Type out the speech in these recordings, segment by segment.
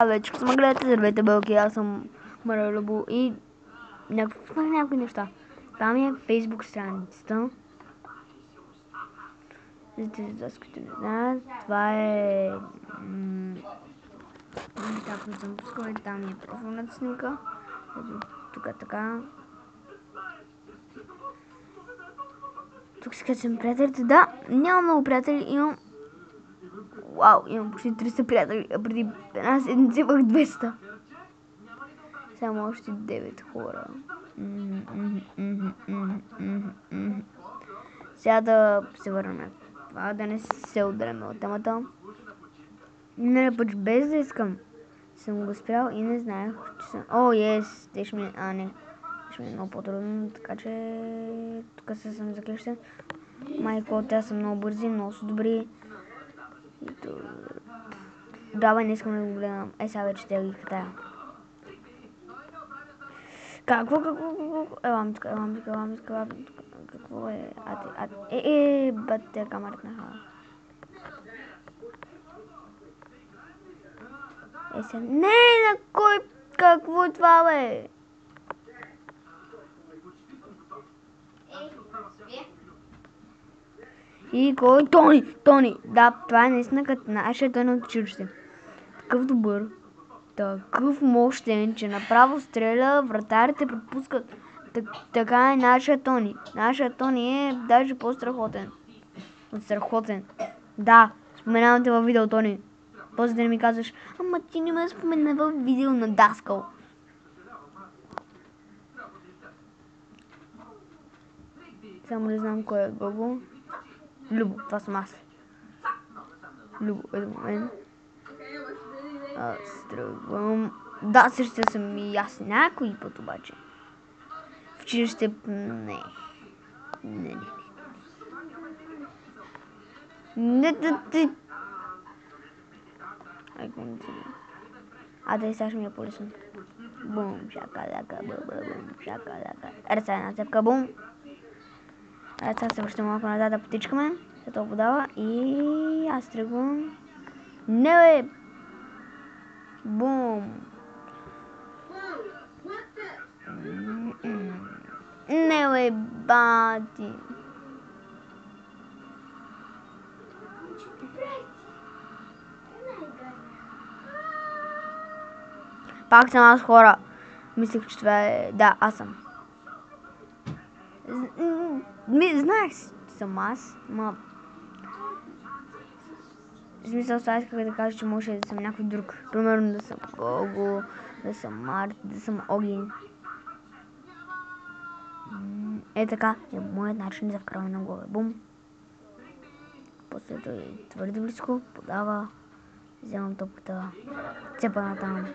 Вече като ме гледате, здравейте белки, аз съм Маралюбо и някакви неща. Това ми е Facebook страницата. За тези, които не знаят, това е неща, които съм пускала и там ми е профилната снимка. Тук така. Тук си качвам приятелите. Да, нямам много приятели, имам... Вау, имам почти 300 приятели, а преди една седмица имах 200. Само още 9 хора. Сега да се върнем. Това да не се отделяме от темата. Не, пък без да искам. Съм го спрял и не знаех, че съм... О, ес! Те ще ми... не. Ще ми е много по-трудно, така че... Тук се съм заклещен. Майко, те са много бързи, много са добри. Давай, не искам да го гледам. Сега вече те ги катая. Какво? Елам тук. Какво е? Бате камерата на хала. Не, на кой? Какво е това, бе? И кой? Тони! Да, това е наистина като нашия Тони от училище. Такъв добър. Такъв мощен, че направо стреля, вратарите пропускат. Така е нашия Тони. Нашия Тони е даже по-страхотен. Страхотен. Да, споменавам те във видео, Тони. После да не ми казваш, ама ти не ме спомена във видео на Даскал. Само не знам кой е Гого. Любо, това съм аз. Любо е до мен. Аз тръгвам. Да, също съм и аз някой път обаче. В училище... Не. Да и сега ще ми е по-лесно. Бум, шакалака, бум, шакалака. Ръца една цепка, бум. Сега се връщам малко назад да потичкаме. Се това подава и аз тръгвам. Не, бе! Бум! Не, бе, бати! Пак съм аз, хора. Мислех, че това е... Да, аз съм. Знаех, че съм аз, ма... В смисъл, сега исках да кажа, че може да съм някой друг. Примерно да съм Гого, да съм Март, да съм Огин. Така, е моят начин за вкарване на голове. Бум. После той твърде близко, подава, вземам топката, цепа на там.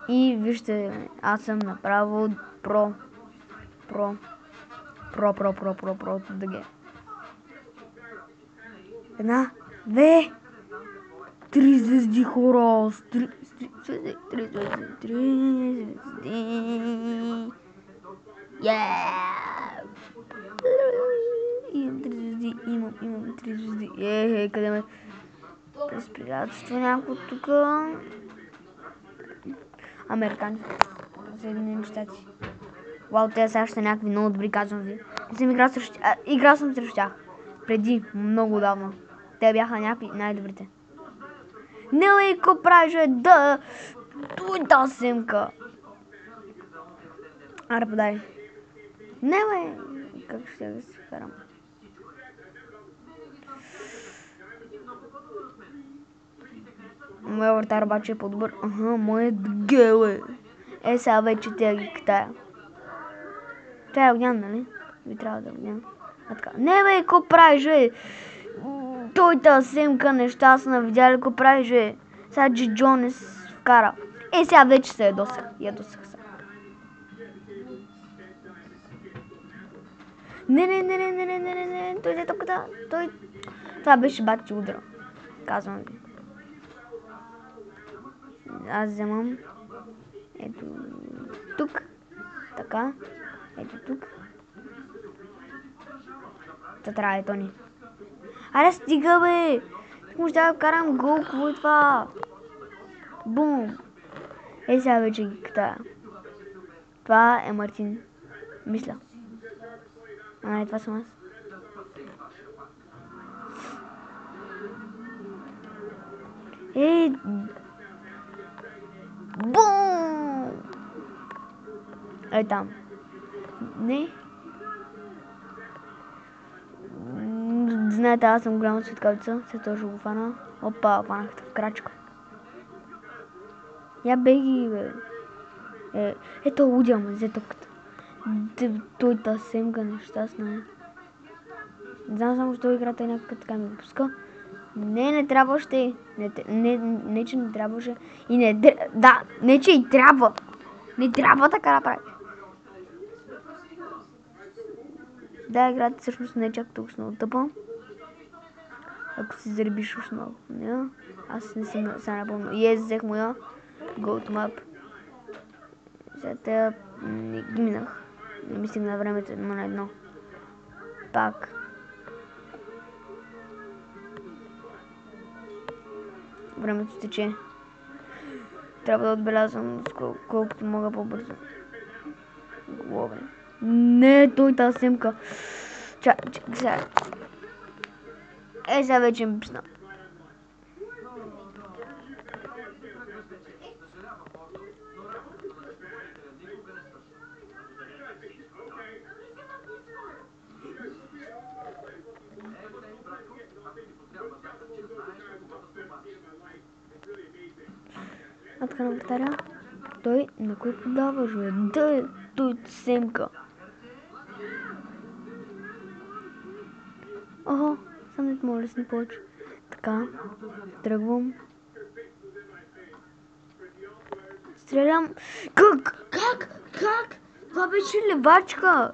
И вижте, аз съм направо про да ге. Една, две, 3 звезди, хора, 3 звезди. Имам 3 звезди, имам 3 звезди. Къде ме? През приятелство някой тук. Американци. Съединени щати. Вау, те сега ще някакви много добри, казвам ви. Не съм играл съм срещу тях. Преди, много давно. Те бяха някакви най-добрите. Не, бе, ко правиш, да! Той да семка. Аре, подай. Не, бе! Как ще да се карам? Моя вратар обаче е по-добър. Моят гел е. Сега вече те ги катая. Това е огнян, нали? Ви трябва да е огнян. Не, бе, ко правиш, бе? Той тази семка нещастна, видя ли ко правиш, бе? Сега Джо не се вкара. Сега вече се ядосах. Ядосах се. Не. Той взе топката. Това беше бати удра. Казвам ви. Аз вземам. Ето тук. Така. Ето тук. Та трябва е Тони. Аре, стига, бе! Тук може да карам гол, какво е това? Бум! Е, сега вече ги катая. Това е Мартин. Мисля. А, не, това съм аз. Ей! Бум! Ей там. Не. Знаете, аз съм голяма светкавица. Се тоже го фана. Опа, фанахте в крачка. Я беги, бе. Ето лудя ме, взе топката. Той та семка нещастна е. Не знам само, що играта е някакъв така ми пуска. Не трябваше. Не, че не трябваше. И не... Да, не, че и трябва. Не трябва така да прави. Да, играта всъщност не е чак толкова много тъпа. Ако си заребиш основно. Не, аз не съм сега напълно. И взех моя Go to Map. Сега те не ги минах. Не ми стигна времето едно на едно. Пак. Времето тече. Трябва да отбелязвам колкото мога по-бързо. Глобен. Не, той тази семка. Чакай сега. Сега вече ми писна. А така на повтаря. Той на кой подава, жуе? Да, той семка. Охо, сам не мога да си не повече. Така, тръгвам. Стрелям. Как? Това беше левачка.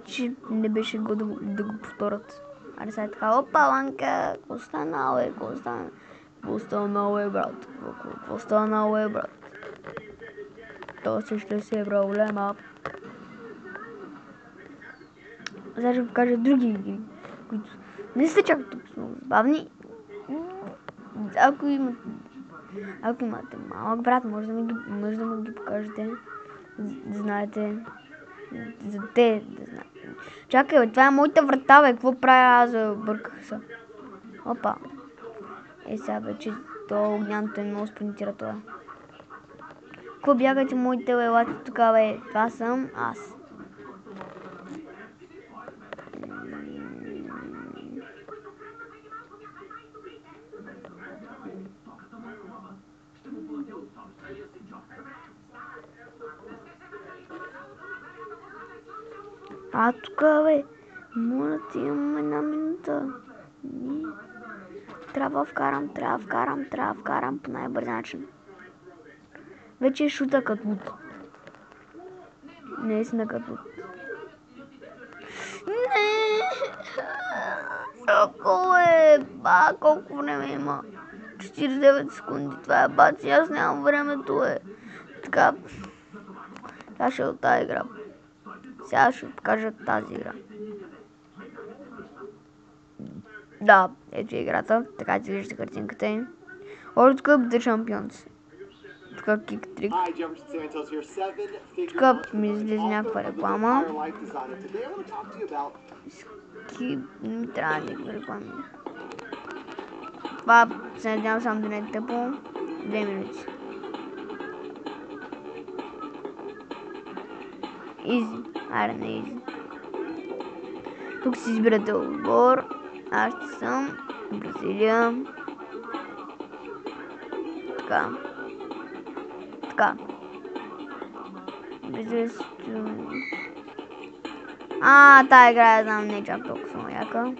Че не беше го да го повторят. Аре сега е така, опа, Ланка, какво станало е, Какво станало е, брат? То ще се е проблема. Сега ще покажа други игри, които не са чак толкова много забавни. Ако имате малък брат, може да ми ги покажете. Знаете. За те да знаете. Чакай, бе, това е моята врата, бе. Какво правя аз, бърках се. Опа. Сега вече то огнянто е много спринтира това. Какво бягате моите лелати тук, бе? Това съм аз. Тук, бе. Моля ти, имам една минута. Трябва да вкарам по най-бърз начин. Вече е шута като луд. Не е сна като луд. Не! Сокол е! Колко време има? 49 секунди. Това е баци, аз нямам времето, е. Така. Сега ще е от тази игра. Сега ще покажа тази игра. Да, ето е играта. Така че виждате картинката им. World Cup The Champions. Тук кик-трик. Тук ми излезе някаква реклама. Не ми трябва никаква реклами. Това се надявам само да не е тъпо. 2 минути. Изи. Аре, не изи. Тук си избирате отбор. Аз ще съм Бразилия. Така. Тая игра я знам, не е чак толкова много яка.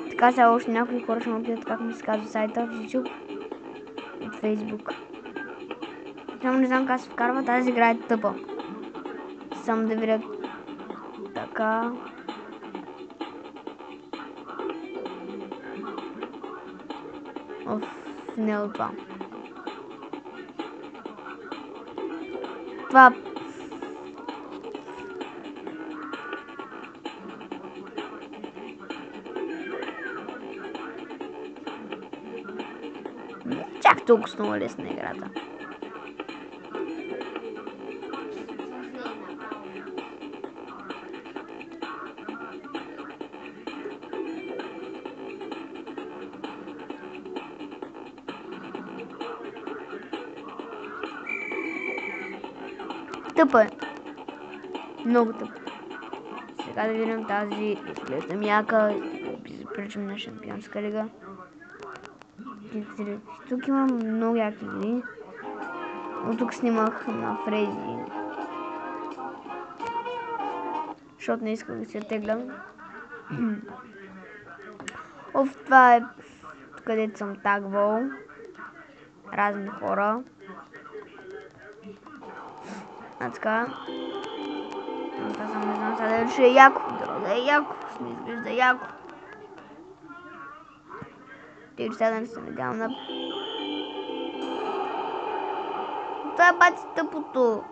Така сега още някои хора ще ме питат как ми се казва сайта в YouTube и в Facebook. Само не знам как се вкарва, тази игра е тъпа. Само да видя така. Не от това. Това... чак толкова много лесна играта. Тъпа е. Много тъпа. Сега да видим тази. Изглежда мяка. Причам на Шампионска лига. Тук има много яки игри. От тук снимах на Фрейзи. Защото не исках да се теглям. Това е където съм тагвал разни хора. А така. Това съм не знам сега дали ще е яко. Да е яко. Не изглежда яко. Тъй сега да не се надявам на... Това е бати тъпото.